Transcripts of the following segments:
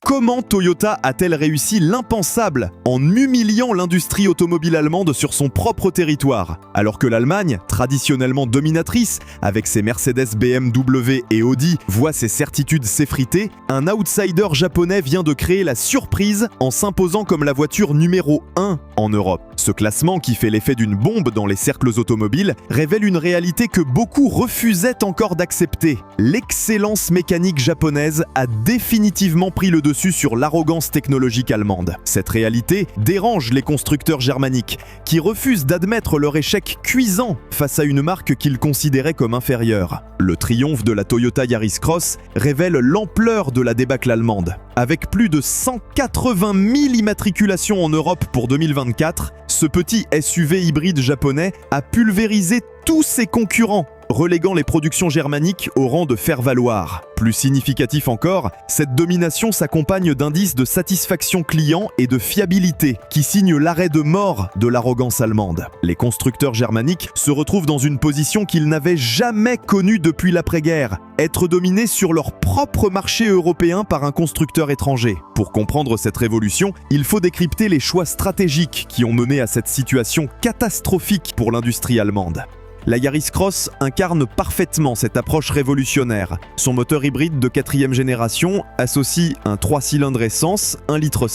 Comment Toyota a-t-elle réussi l'impensable en humiliant l'industrie automobile allemande sur son propre territoire? Alors que l'Allemagne, traditionnellement dominatrice, avec ses Mercedes, BMW et Audi, voit ses certitudes s'effriter, un outsider japonais vient de créer la surprise en s'imposant comme la voiture numéro 1 en Europe. Ce classement, qui fait l'effet d'une bombe dans les cercles automobiles, révèle une réalité que beaucoup refusaient encore d'accepter. L'excellence mécanique japonaise a définitivement pris le dessus sur l'arrogance technologique allemande. Cette réalité dérange les constructeurs germaniques, qui refusent d'admettre leur échec cuisant face à une marque qu'ils considéraient comme inférieure. Le triomphe de la Toyota Yaris Cross révèle l'ampleur de la débâcle allemande. Avec plus de 180 000 immatriculations en Europe pour 2024, ce petit SUV hybride japonais a pulvérisé tous ses concurrents, reléguant les productions germaniques au rang de faire-valoir. Plus significatif encore, cette domination s'accompagne d'indices de satisfaction client et de fiabilité qui signent l'arrêt de mort de l'arrogance allemande. Les constructeurs germaniques se retrouvent dans une position qu'ils n'avaient jamais connue depuis l'après-guerre, être dominés sur leur propre marché européen par un constructeur étranger. Pour comprendre cette révolution, il faut décrypter les choix stratégiques qui ont mené à cette situation catastrophique pour l'industrie allemande. La Yaris Cross incarne parfaitement cette approche révolutionnaire. Son moteur hybride de 4e génération associe un 3 cylindres essence 1,5 litre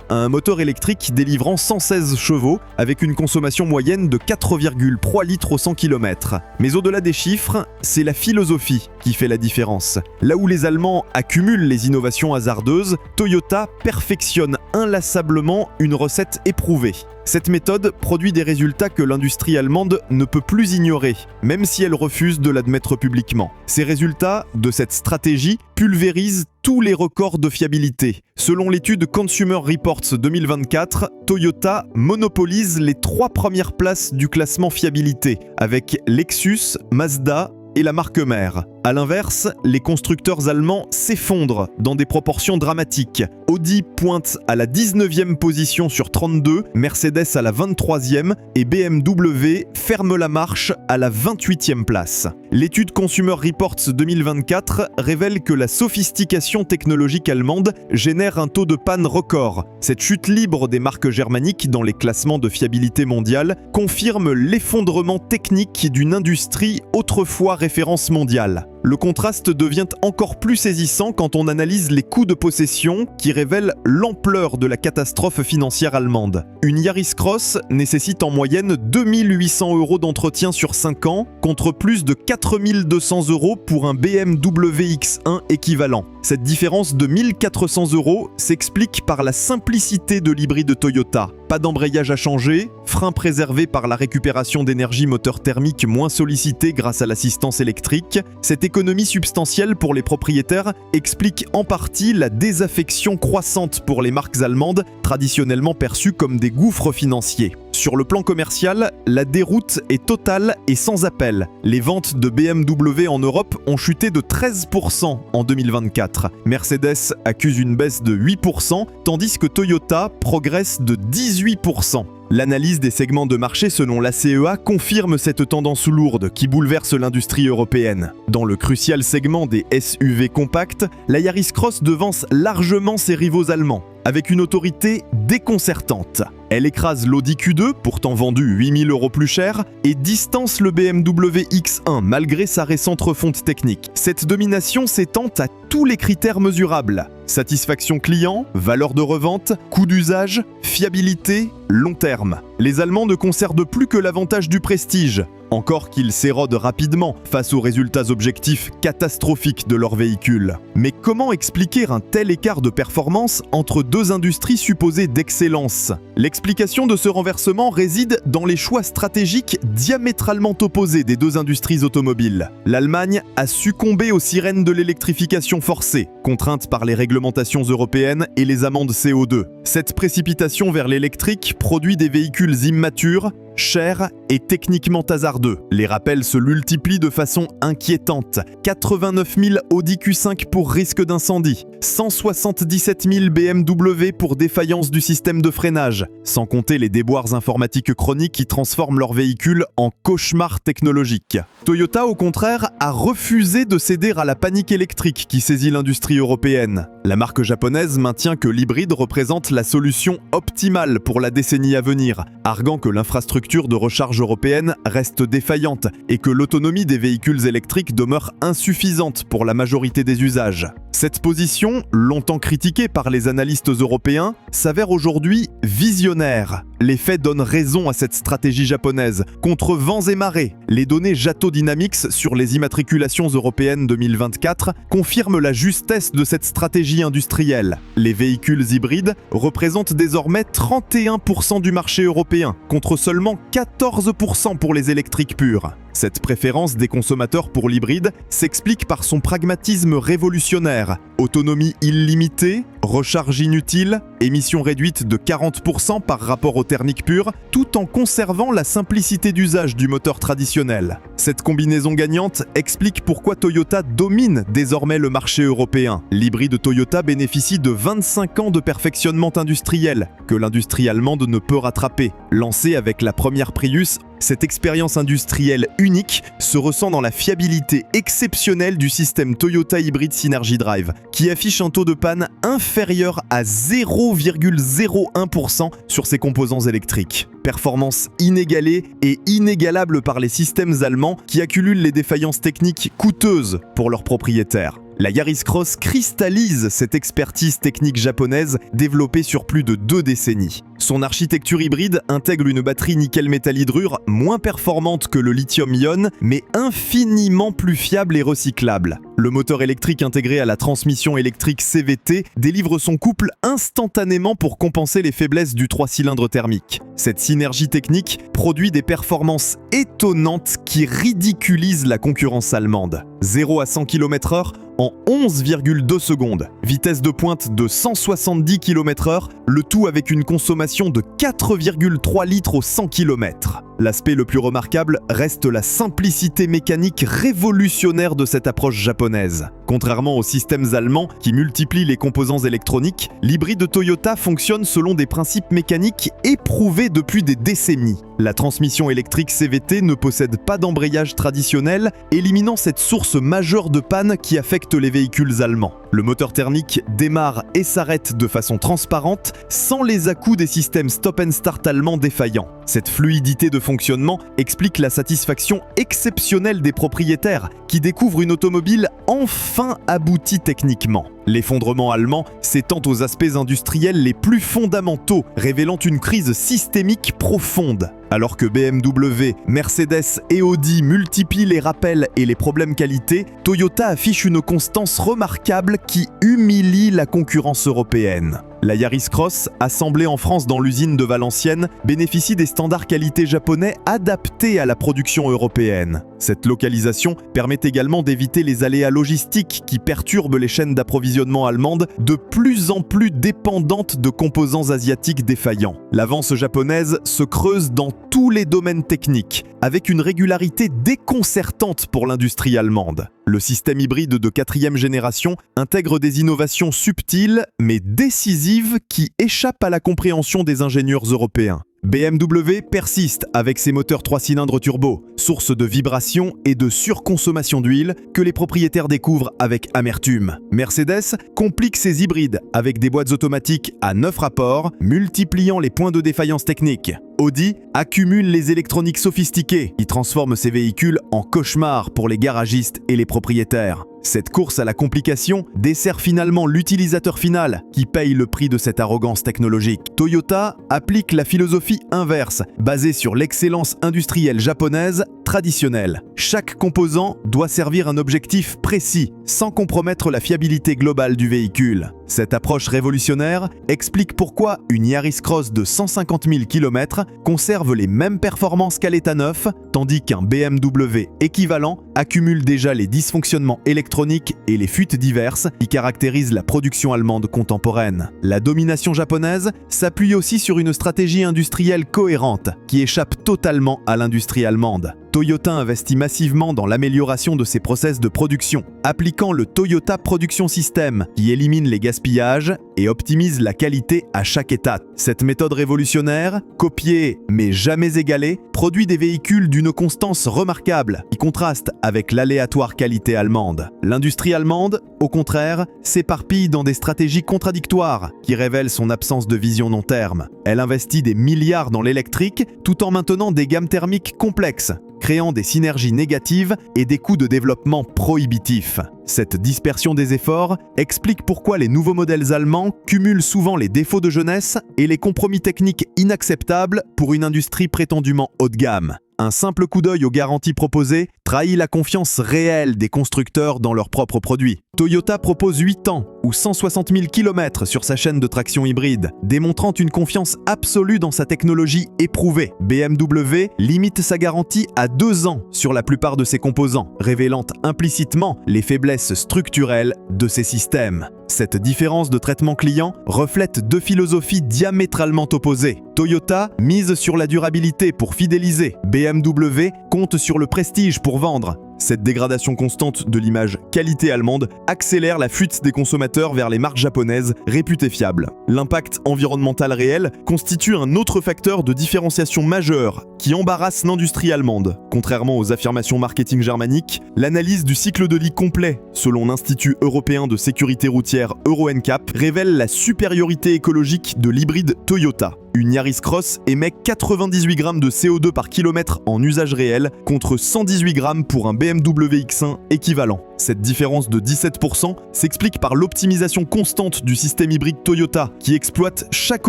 à un moteur électrique délivrant 116 chevaux avec une consommation moyenne de 4,3 litres au 100 km. Mais au-delà des chiffres, c'est la philosophie qui fait la différence. Là où les Allemands accumulent les innovations hasardeuses, Toyota perfectionne inlassablement une recette éprouvée. Cette méthode produit des résultats que l'industrie allemande ne peut plus ignorer, même si elle refuse de l'admettre publiquement. Ces résultats de cette stratégie pulvérisent tous les records de fiabilité. Selon l'étude Consumer Reports 2024, Toyota monopolise les 3 premières places du classement fiabilité, avec Lexus, Mazda et la marque mère. A l'inverse, les constructeurs allemands s'effondrent dans des proportions dramatiques. Audi pointe à la 19e position sur 32, Mercedes à la 23e et BMW ferme la marche à la 28e place. L'étude Consumer Reports 2024 révèle que la sophistication technologique allemande génère un taux de panne record. Cette chute libre des marques germaniques dans les classements de fiabilité mondiale confirme l'effondrement technique d'une industrie autrefois référence mondiale. Le contraste devient encore plus saisissant quand on analyse les coûts de possession qui révèlent l'ampleur de la catastrophe financière allemande. Une Yaris Cross nécessite en moyenne 2 800 € d'entretien sur 5 ans contre plus de 4 200 € pour un BMW X1 équivalent. Cette différence de 1 400 € s'explique par la simplicité de l'hybride Toyota. Pas d'embrayage à changer, frein préservé par la récupération d'énergie moteur thermique moins sollicité grâce à l'assistance électrique. Cette économie substantielle pour les propriétaires explique en partie la désaffection croissante pour les marques allemandes, traditionnellement perçues comme des gouffres financiers. Sur le plan commercial, la déroute est totale et sans appel. Les ventes de BMW en Europe ont chuté de 13% en 2024. Mercedes accuse une baisse de 8%, tandis que Toyota progresse de 18%. L'analyse des segments de marché selon l'ACEA confirme cette tendance lourde qui bouleverse l'industrie européenne. Dans le crucial segment des SUV compacts, la Yaris Cross devance largement ses rivaux allemands, avec une autorité déconcertante. Elle écrase l'Audi Q2, pourtant vendu 8 000 € plus cher, et distance le BMW X1 malgré sa récente refonte technique. Cette domination s'étend à tous les critères mesurables. Satisfaction client, valeur de revente, coût d'usage, fiabilité, long terme. Les Allemands ne conservent plus que l'avantage du prestige, encore qu'ils s'érodent rapidement face aux résultats objectifs catastrophiques de leurs véhicules. Mais comment expliquer un tel écart de performance entre deux industries supposées d'excellence? L'explication de ce renversement réside dans les choix stratégiques diamétralement opposés des deux industries automobiles. L'Allemagne a succombé aux sirènes de l'électrification forcée, contrainte par les réglementations européennes et les amendes CO2. Cette précipitation vers l'électrique produit des véhicules immatures, chers et techniquement hasardeux. Les rappels se multiplient de façon inquiétante. 89 000 Audi Q5 pour risque d'incendie, 177 000 BMW pour défaillance du système de freinage, sans compter les déboires informatiques chroniques qui transforment leurs véhicules en cauchemar technologique. Toyota, au contraire, a refusé de céder à la panique électrique qui saisit l'industrie européenne. La marque japonaise maintient que l'hybride représente la solution optimale pour la décennie à venir, arguant que l'infrastructure de recharge européenne reste défaillante et que l'autonomie des véhicules électriques demeure insuffisante pour la majorité des usages. Cette position, longtemps critiquée par les analystes européens, s'avère aujourd'hui visionnaire. Les faits donnent raison à cette stratégie japonaise. Contre vents et marées, les données Jato Dynamics sur les immatriculations européennes 2024 confirment la justesse de cette stratégie industrielle. Les véhicules hybrides représentent désormais 31% du marché européen, contre seulement 14% pour les électriques purs. Cette préférence des consommateurs pour l'hybride s'explique par son pragmatisme révolutionnaire. Autonomie illimitée, recharge inutile, émissions réduites de 40% par rapport au thermique pur, tout en conservant la simplicité d'usage du moteur traditionnel. Cette combinaison gagnante explique pourquoi Toyota domine désormais le marché européen. L'hybride Toyota bénéficie de 25 ans de perfectionnement industriel, que l'industrie allemande ne peut rattraper. Lancée avec la première Prius, cette expérience industrielle unique se ressent dans la fiabilité exceptionnelle du système Toyota Hybrid Synergy Drive, qui affiche un taux de panne inférieur à 0,01% sur ses composants électriques. Performance inégalée et inégalable par les systèmes allemands qui accumulent les défaillances techniques coûteuses pour leurs propriétaires. La Yaris Cross cristallise cette expertise technique japonaise développée sur plus de 2 décennies. Son architecture hybride intègre une batterie nickel-métal hydrure moins performante que le lithium-ion, mais infiniment plus fiable et recyclable. Le moteur électrique intégré à la transmission électrique CVT délivre son couple instantanément pour compenser les faiblesses du 3 cylindres thermique. Cette synergie technique produit des performances étonnantes qui ridiculisent la concurrence allemande. 0 à 100 km/h en 11,2 secondes. Vitesse de pointe de 170 km/h, le tout avec une consommation de 4,3 litres au 100 km. L'aspect le plus remarquable reste la simplicité mécanique révolutionnaire de cette approche japonaise. Contrairement aux systèmes allemands qui multiplient les composants électroniques, l'hybride Toyota fonctionne selon des principes mécaniques éprouvés depuis des décennies. La transmission électrique CVT ne possède pas d'embrayage traditionnel, éliminant cette source majeure de panne qui affecte les véhicules allemands. Le moteur thermique démarre et s'arrête de façon transparente, sans les à-coups des systèmes stop-and-start allemands défaillants. Cette fluidité de fonctionnement explique la satisfaction exceptionnelle des propriétaires qui découvrent une automobile enfin aboutie techniquement. L'effondrement allemand s'étend aux aspects industriels les plus fondamentaux, révélant une crise systémique profonde. Alors que BMW, Mercedes et Audi multiplient les rappels et les problèmes qualité, Toyota affiche une constance remarquable qui humilie la concurrence européenne. La Yaris Cross, assemblée en France dans l'usine de Valenciennes, bénéficie des standards qualité japonais adaptés à la production européenne. Cette localisation permet également d'éviter les aléas logistiques qui perturbent les chaînes d'approvisionnement allemandes, de plus en plus dépendantes de composants asiatiques défaillants. L'avance japonaise se creuse dans tous les domaines techniques, avec une régularité déconcertante pour l'industrie allemande. Le système hybride de 4e génération intègre des innovations subtiles mais décisives qui échappent à la compréhension des ingénieurs européens. BMW persiste avec ses moteurs 3 cylindres turbo, source de vibrations et de surconsommation d'huile que les propriétaires découvrent avec amertume. Mercedes complique ses hybrides avec des boîtes automatiques à 9 rapports, multipliant les points de défaillance technique. Audi accumule les électroniques sophistiquées qui transforment ses véhicules en cauchemar pour les garagistes et les propriétaires. Cette course à la complication dessert finalement l'utilisateur final qui paye le prix de cette arrogance technologique. Toyota applique la philosophie inverse, basée sur l'excellence industrielle japonaise traditionnelle. Chaque composant doit servir un objectif précis, sans compromettre la fiabilité globale du véhicule. Cette approche révolutionnaire explique pourquoi une Yaris Cross de 150 000 km conserve les mêmes performances qu'à l'état neuf, tandis qu'un BMW équivalent accumule déjà les dysfonctionnements électroniques et les fuites diverses qui caractérisent la production allemande contemporaine. La domination japonaise s'appuie aussi sur une stratégie industrielle cohérente qui échappe totalement à l'industrie allemande. Toyota investit massivement dans l'amélioration de ses process de production, appliquant le Toyota Production System qui élimine les gaspillages et optimise la qualité à chaque étape. Cette méthode révolutionnaire, copiée mais jamais égalée, produit des véhicules d'une constance remarquable qui contraste avec l'aléatoire qualité allemande. L'industrie allemande, au contraire, s'éparpille dans des stratégies contradictoires qui révèlent son absence de vision long terme. Elle investit des milliards dans l'électrique tout en maintenant des gammes thermiques complexes, créant des synergies négatives et des coûts de développement prohibitifs. Cette dispersion des efforts explique pourquoi les nouveaux modèles allemands cumulent souvent les défauts de jeunesse et les compromis techniques inacceptables pour une industrie prétendument haut de gamme. Un simple coup d'œil aux garanties proposées trahit la confiance réelle des constructeurs dans leurs propres produits. Toyota propose 8 ans ou 160 000 km sur sa chaîne de traction hybride, démontrant une confiance absolue dans sa technologie éprouvée. BMW limite sa garantie à 2 ans sur la plupart de ses composants, révélant implicitement les faiblesses structurelles de ses systèmes. Cette différence de traitement client reflète deux philosophies diamétralement opposées. Toyota mise sur la durabilité pour fidéliser, BMW compte sur le prestige pour vendre. Cette dégradation constante de l'image qualité allemande accélère la fuite des consommateurs vers les marques japonaises réputées fiables. L'impact environnemental réel constitue un autre facteur de différenciation majeur qui embarrasse l'industrie allemande. Contrairement aux affirmations marketing germaniques, l'analyse du cycle de vie complet, selon l'Institut européen de sécurité routière Euro NCAP, révèle la supériorité écologique de l'hybride Toyota. Une Yaris Cross émet 98 grammes de CO2 par kilomètre en usage réel contre 118 grammes pour un BMW X1 équivalent. Cette différence de 17% s'explique par l'optimisation constante du système hybride Toyota qui exploite chaque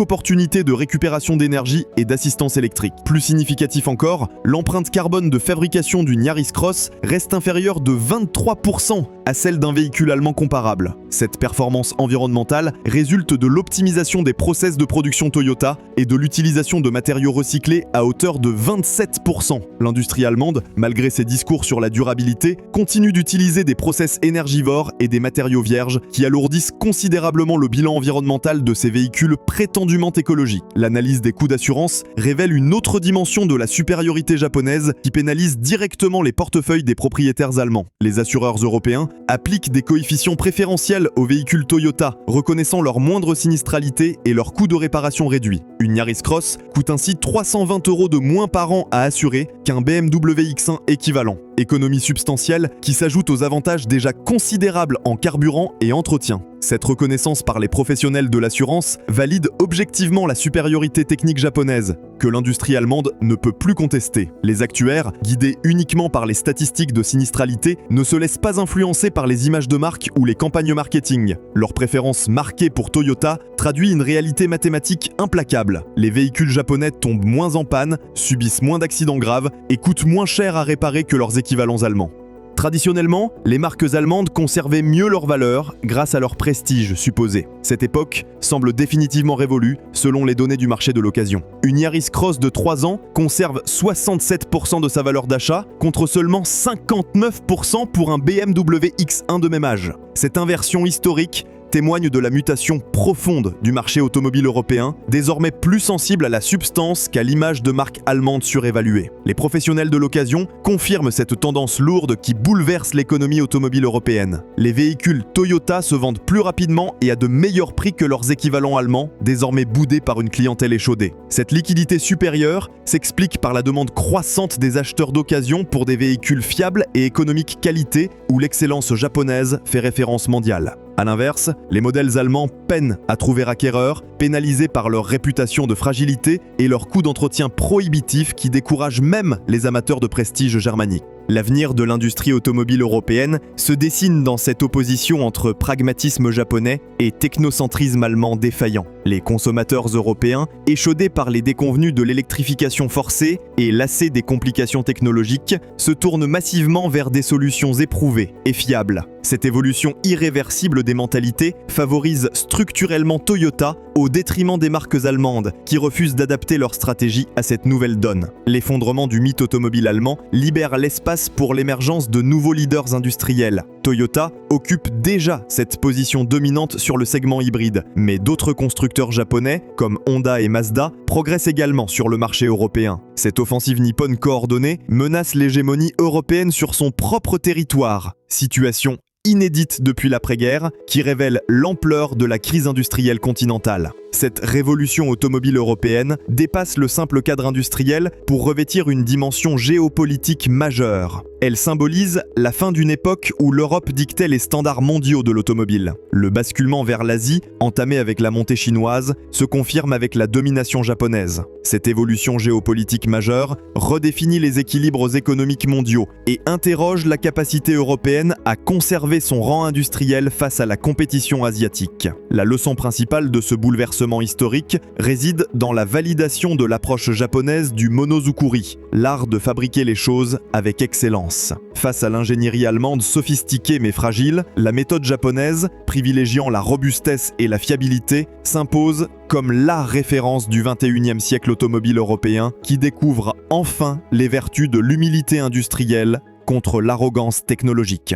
opportunité de récupération d'énergie et d'assistance électrique. Plus significatif encore, l'empreinte carbone de fabrication d'une Yaris Cross reste inférieure de 23% à celle d'un véhicule allemand comparable. Cette performance environnementale résulte de l'optimisation des process de production Toyota et de l'utilisation de matériaux recyclés à hauteur de 27%. L'industrie allemande, malgré ses discours sur la durabilité, continue d'utiliser des process énergivores et des matériaux vierges qui alourdissent considérablement le bilan environnemental de ces véhicules prétendument écologiques. L'analyse des coûts d'assurance révèle une autre dimension de la supériorité japonaise qui pénalise directement les portefeuilles des propriétaires allemands. Les assureurs européens appliquent des coefficients préférentiels aux véhicules Toyota, reconnaissant leur moindre sinistralité et leur coût de réparation réduit. Une Yaris Cross coûte ainsi 320 € de moins par an à assurer qu'un BMW X1 équivalent. Économie substantielle qui s'ajoute aux avantages déjà considérables en carburant et entretien. Cette reconnaissance par les professionnels de l'assurance valide objectivement la supériorité technique japonaise, que l'industrie allemande ne peut plus contester. Les actuaires, guidés uniquement par les statistiques de sinistralité, ne se laissent pas influencer par les images de marque ou les campagnes marketing. Leur préférence marquée pour Toyota traduit une réalité mathématique implacable. Les véhicules japonais tombent moins en panne, subissent moins d'accidents graves et coûtent moins cher à réparer que leurs équivalents allemands. Traditionnellement, les marques allemandes conservaient mieux leur valeur grâce à leur prestige supposé. Cette époque semble définitivement révolue selon les données du marché de l'occasion. Une Yaris Cross de 3 ans conserve 67% de sa valeur d'achat contre seulement 59% pour un BMW X1 de même âge. Cette inversion historique témoigne de la mutation profonde du marché automobile européen, désormais plus sensible à la substance qu'à l'image de marques allemandes surévaluées. Les professionnels de l'occasion confirment cette tendance lourde qui bouleverse l'économie automobile européenne. Les véhicules Toyota se vendent plus rapidement et à de meilleurs prix que leurs équivalents allemands, désormais boudés par une clientèle échaudée. Cette liquidité supérieure s'explique par la demande croissante des acheteurs d'occasion pour des véhicules fiables et économiques qualité où l'excellence japonaise fait référence mondiale. A l'inverse, les modèles allemands peinent à trouver acquéreurs, pénalisés par leur réputation de fragilité et leur coût d'entretien prohibitif qui découragent même les amateurs de prestige germanique. L'avenir de l'industrie automobile européenne se dessine dans cette opposition entre pragmatisme japonais et technocentrisme allemand défaillant. Les consommateurs européens, échaudés par les déconvenues de l'électrification forcée et lassés des complications technologiques, se tournent massivement vers des solutions éprouvées et fiables. Cette évolution irréversible des mentalités favorise structurellement Toyota au détriment des marques allemandes qui refusent d'adapter leur stratégie à cette nouvelle donne. L'effondrement du mythe automobile allemand libère l'espace pour l'émergence de nouveaux leaders industriels. Toyota occupe déjà cette position dominante sur le segment hybride, mais d'autres constructeurs japonais, comme Honda et Mazda, progressent également sur le marché européen. Cette offensive nippone coordonnée menace l'hégémonie européenne sur son propre territoire. Situation inédite depuis l'après-guerre qui révèle l'ampleur de la crise industrielle continentale. Cette révolution automobile européenne dépasse le simple cadre industriel pour revêtir une dimension géopolitique majeure. Elle symbolise la fin d'une époque où l'Europe dictait les standards mondiaux de l'automobile. Le basculement vers l'Asie, entamé avec la montée chinoise, se confirme avec la domination japonaise. Cette évolution géopolitique majeure redéfinit les équilibres économiques mondiaux et interroge la capacité européenne à conserver son rang industriel face à la compétition asiatique. La leçon principale de ce bouleversement historique réside dans la validation de l'approche japonaise du monozukuri, l'art de fabriquer les choses avec excellence. Face à l'ingénierie allemande sophistiquée mais fragile, la méthode japonaise, privilégiant la robustesse et la fiabilité, s'impose comme la référence du 21e siècle automobile européen qui découvre enfin les vertus de l'humilité industrielle contre l'arrogance technologique.